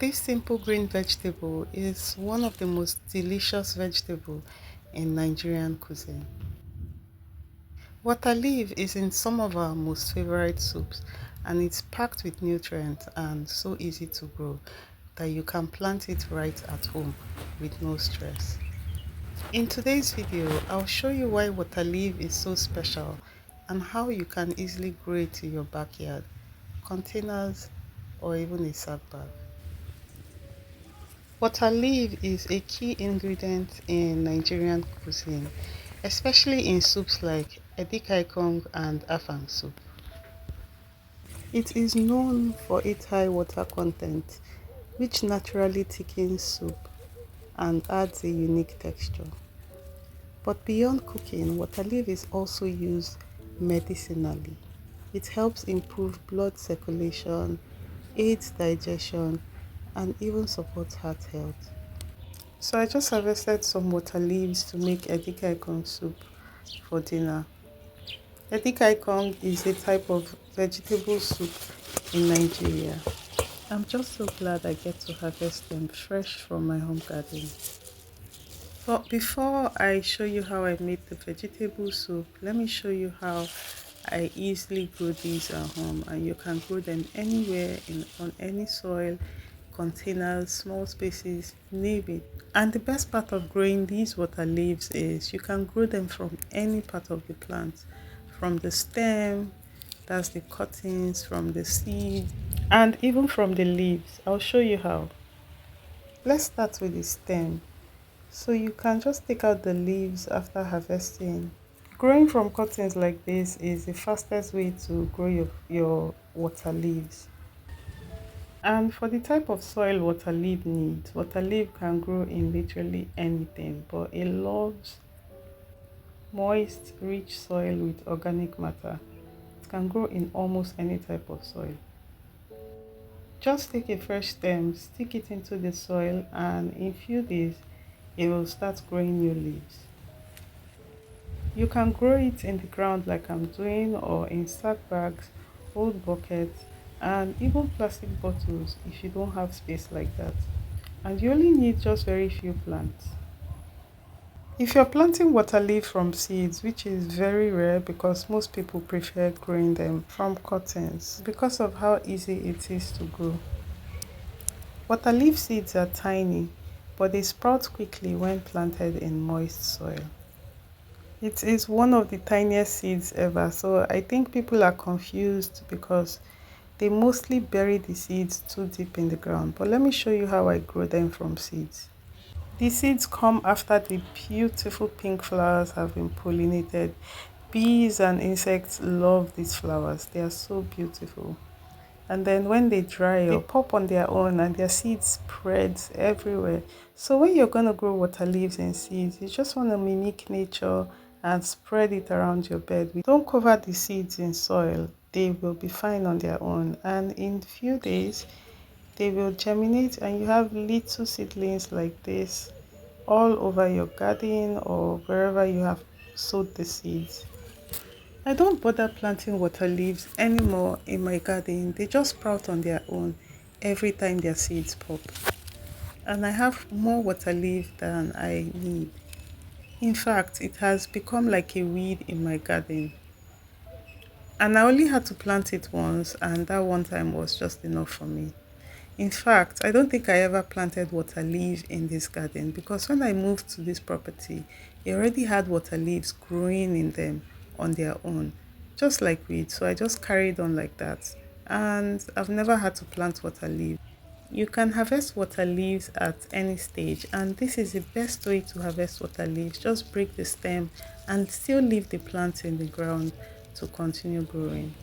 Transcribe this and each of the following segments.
This simple green vegetable is one of the most delicious vegetables in Nigerian cuisine. Water leaf is in some of our most favorite soups, and it's packed with nutrients and so easy to grow that you can plant it right at home with no stress. In today's video, I'll show you why water leaf is so special and how you can easily grow it in your backyard, containers, or even a sack bag. Water leaf is a key ingredient in Nigerian cuisine, especially in soups like edikaikong and afang soup. It is known for its high water content, which naturally thickens soup and adds a unique texture. But beyond cooking, water leaf is also used medicinally. It helps improve blood circulation, aids digestion, and even supports heart health. So I just harvested some water leaves to make edikaikong soup for dinner. Edikaikong is a type of vegetable soup in Nigeria. I'm just so glad I get to harvest them fresh from my home garden. But before I show you how I made the vegetable soup, let me show you how I easily grow these at home, and you can grow them anywhere on any soil, containers, small spaces, name it. And the best part of growing these water leaves is you can grow them from any part of the plant, from the stem, that's the cuttings, from the seed, and even from the leaves. I'll show you how. Let's start with the stem. So you can just take out the leaves after harvesting. Growing from cuttings like this is the fastest way to grow your water leaves. And for the type of soil water leaf needs, water leaf can grow in literally anything, but it loves moist, rich soil with organic matter. It can grow in almost any type of soil. Just take a fresh stem, stick it into the soil, and in a few days, it will start growing new leaves. You can grow it in the ground like I'm doing, or in sack bags, old buckets, and even plastic bottles if you don't have space like that. And you only need just very few plants. If you're planting water leaf from seeds, which is very rare because most people prefer growing them from cuttings because of how easy it is to grow. Water leaf seeds are tiny, but they sprout quickly when planted in moist soil. It is one of the tiniest seeds ever, so I think people are confused because they mostly bury the seeds too deep in the ground. But let me show you how I grow them from seeds. The seeds come after the beautiful pink flowers have been pollinated. Bees and insects love these flowers. They are so beautiful. And then when they dry up, they pop on their own and their seeds spread everywhere. So when you're going to grow water leaves and seeds, you just want to mimic nature and spread it around your bed. Don't cover the seeds in soil. They will be fine on their own. And in a few days, they will germinate and you have little seedlings like this all over your garden or wherever you have sowed the seeds. I don't bother planting water leaves anymore in my garden. They just sprout on their own every time their seeds pop. And I have more water leaf than I need. In fact, it has become like a weed in my garden. And I only had to plant it once, and that one time was just enough for me. In fact, I don't think I ever planted water leaves in this garden because when I moved to this property, it already had water leaves growing in them on their own, just like weeds. So I just carried on like that. And I've never had to plant water leaves. You can harvest water leaves at any stage, and this is the best way to harvest water leaves. Just break the stem and still leave the plant in the ground to continue growing.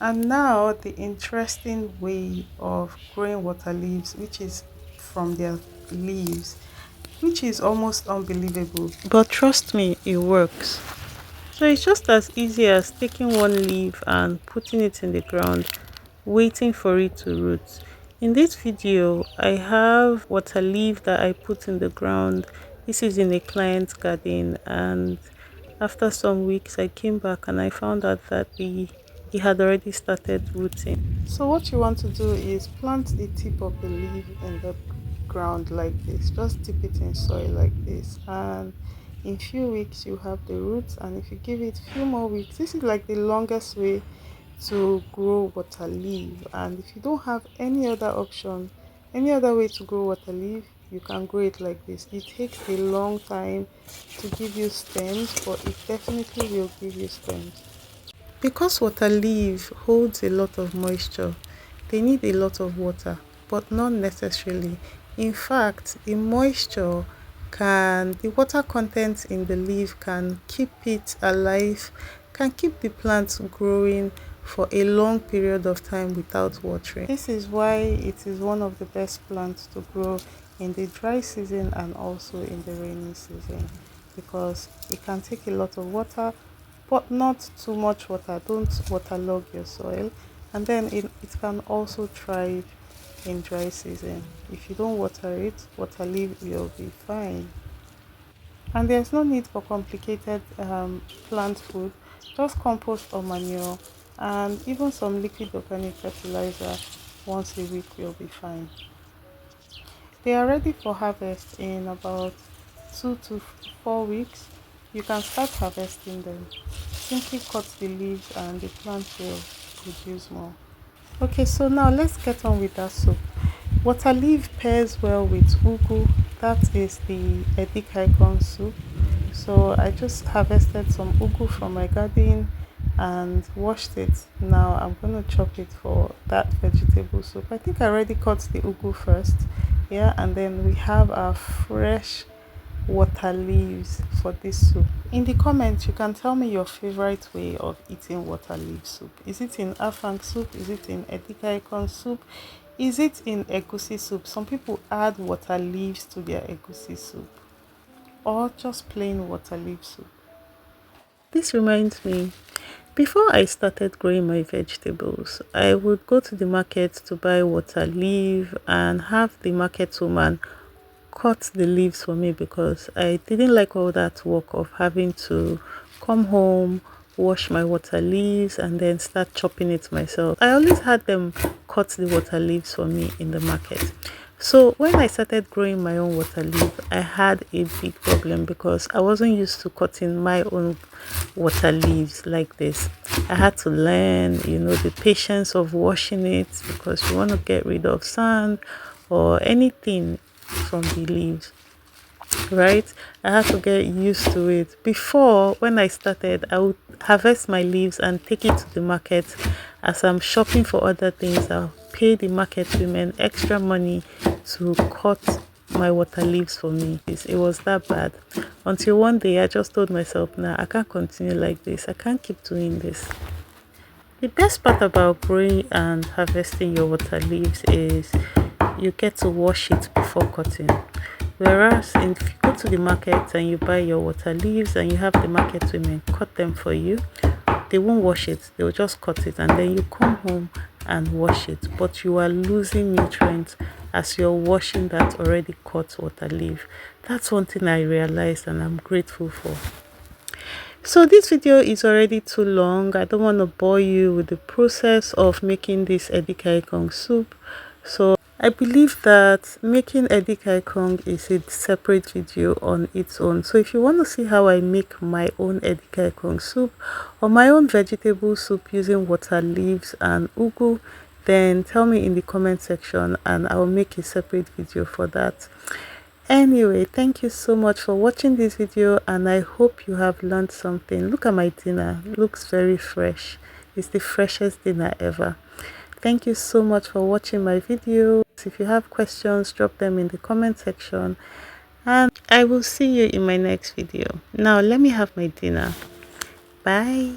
And now the interesting way of growing water leaves, which is from their leaves, which is almost unbelievable. But trust me, it works. So it's just as easy as taking one leaf and putting it in the ground, waiting for it to root. In this video, I have water leaf that I put in the ground. This is in a client's garden, and after some weeks I came back and I found out that the it had already started rooting. So what you want to do is plant the tip of the leaf in the ground like this. Just dip it in soil like this, and in few weeks you have the roots. And if you give it few more weeks, this is like the longest way to grow water leaf. And if you don't have any other option, any other way to grow water leaf, you can grow it like this. It takes a long time to give you stems, but it definitely will give you stems. Because water leaf holds a lot of moisture, they need a lot of water, but not necessarily. In fact, the water content in the leaf can keep it alive, can keep the plants growing for a long period of time without watering. This is why it is one of the best plants to grow in the dry season and also in the rainy season, because it can take a lot of water but not too much water. Don't waterlog your soil. And then it can also thrive in dry season. If you don't water it, water leaf will be fine. And there's no need for complicated plant food. Just compost or manure, and even some liquid organic fertilizer once a week will be fine. They are ready for harvest in about 2 to 4 weeks. You can start harvesting them. Simply cut the leaves and the plant will produce more. Okay, so now let's get on with that soup. Water leaf pairs well with ugu. That is the edikaikong soup. So I just harvested some ugu from my garden and washed it. Now I'm going to chop it for that vegetable soup. I think I already cut the ugu first. Yeah, and then we have our fresh water leaves for this soup. In the comments, you can tell me your favorite way of eating water leaf soup. Is it in afang soup? Is it in edikaikong soup? Is it in egusi soup? Some people add water leaves to their egusi soup, or just plain water leaf soup. This reminds me, before I started growing my vegetables, I would go to the market to buy water leaf and have the market woman cut the leaves for me, because I didn't like all that work of having to come home, wash my water leaves, and then start chopping it myself. I always had them cut the water leaves for me in the market. So when I started growing my own water leaf, I had a big problem because I wasn't used to cutting my own water leaves like this. I had to learn, the patience of washing it, because you want to get rid of sand or anything from the leaves, right? I had to get used to it. Before, when I started, I would harvest my leaves and take it to the market. As I'm shopping for other things, I'll pay the market women extra money to cut my water leaves for me. It was that bad, until one day I just told myself, nah, I can't continue like this. I can't keep doing this. The best part about growing and harvesting your water leaves is you get to wash it before cutting. Whereas if you go to the market and you buy your water leaves and you have the market women cut them for you, they won't wash it. They'll just cut it, and then you come home and wash it. But you are losing nutrients as you're washing that already cut water leaf. That's one thing I realized, and I'm grateful for. So this video is already too long. I don't want to bore you with the process of making this edikaikong soup. So I believe that making edikaikong is a separate video on its own. So if you want to see how I make my own edikaikong soup or my own vegetable soup using water leaves and ugu, then tell me in the comment section and I'll make a separate video for that. Anyway, thank you so much for watching this video, and I hope you have learned something. Look at my dinner. It looks very fresh. It's the freshest dinner ever. Thank you so much for watching my video. If you have questions, drop them in the comment section, and I will see you in my next video. Now let me have my dinner. Bye.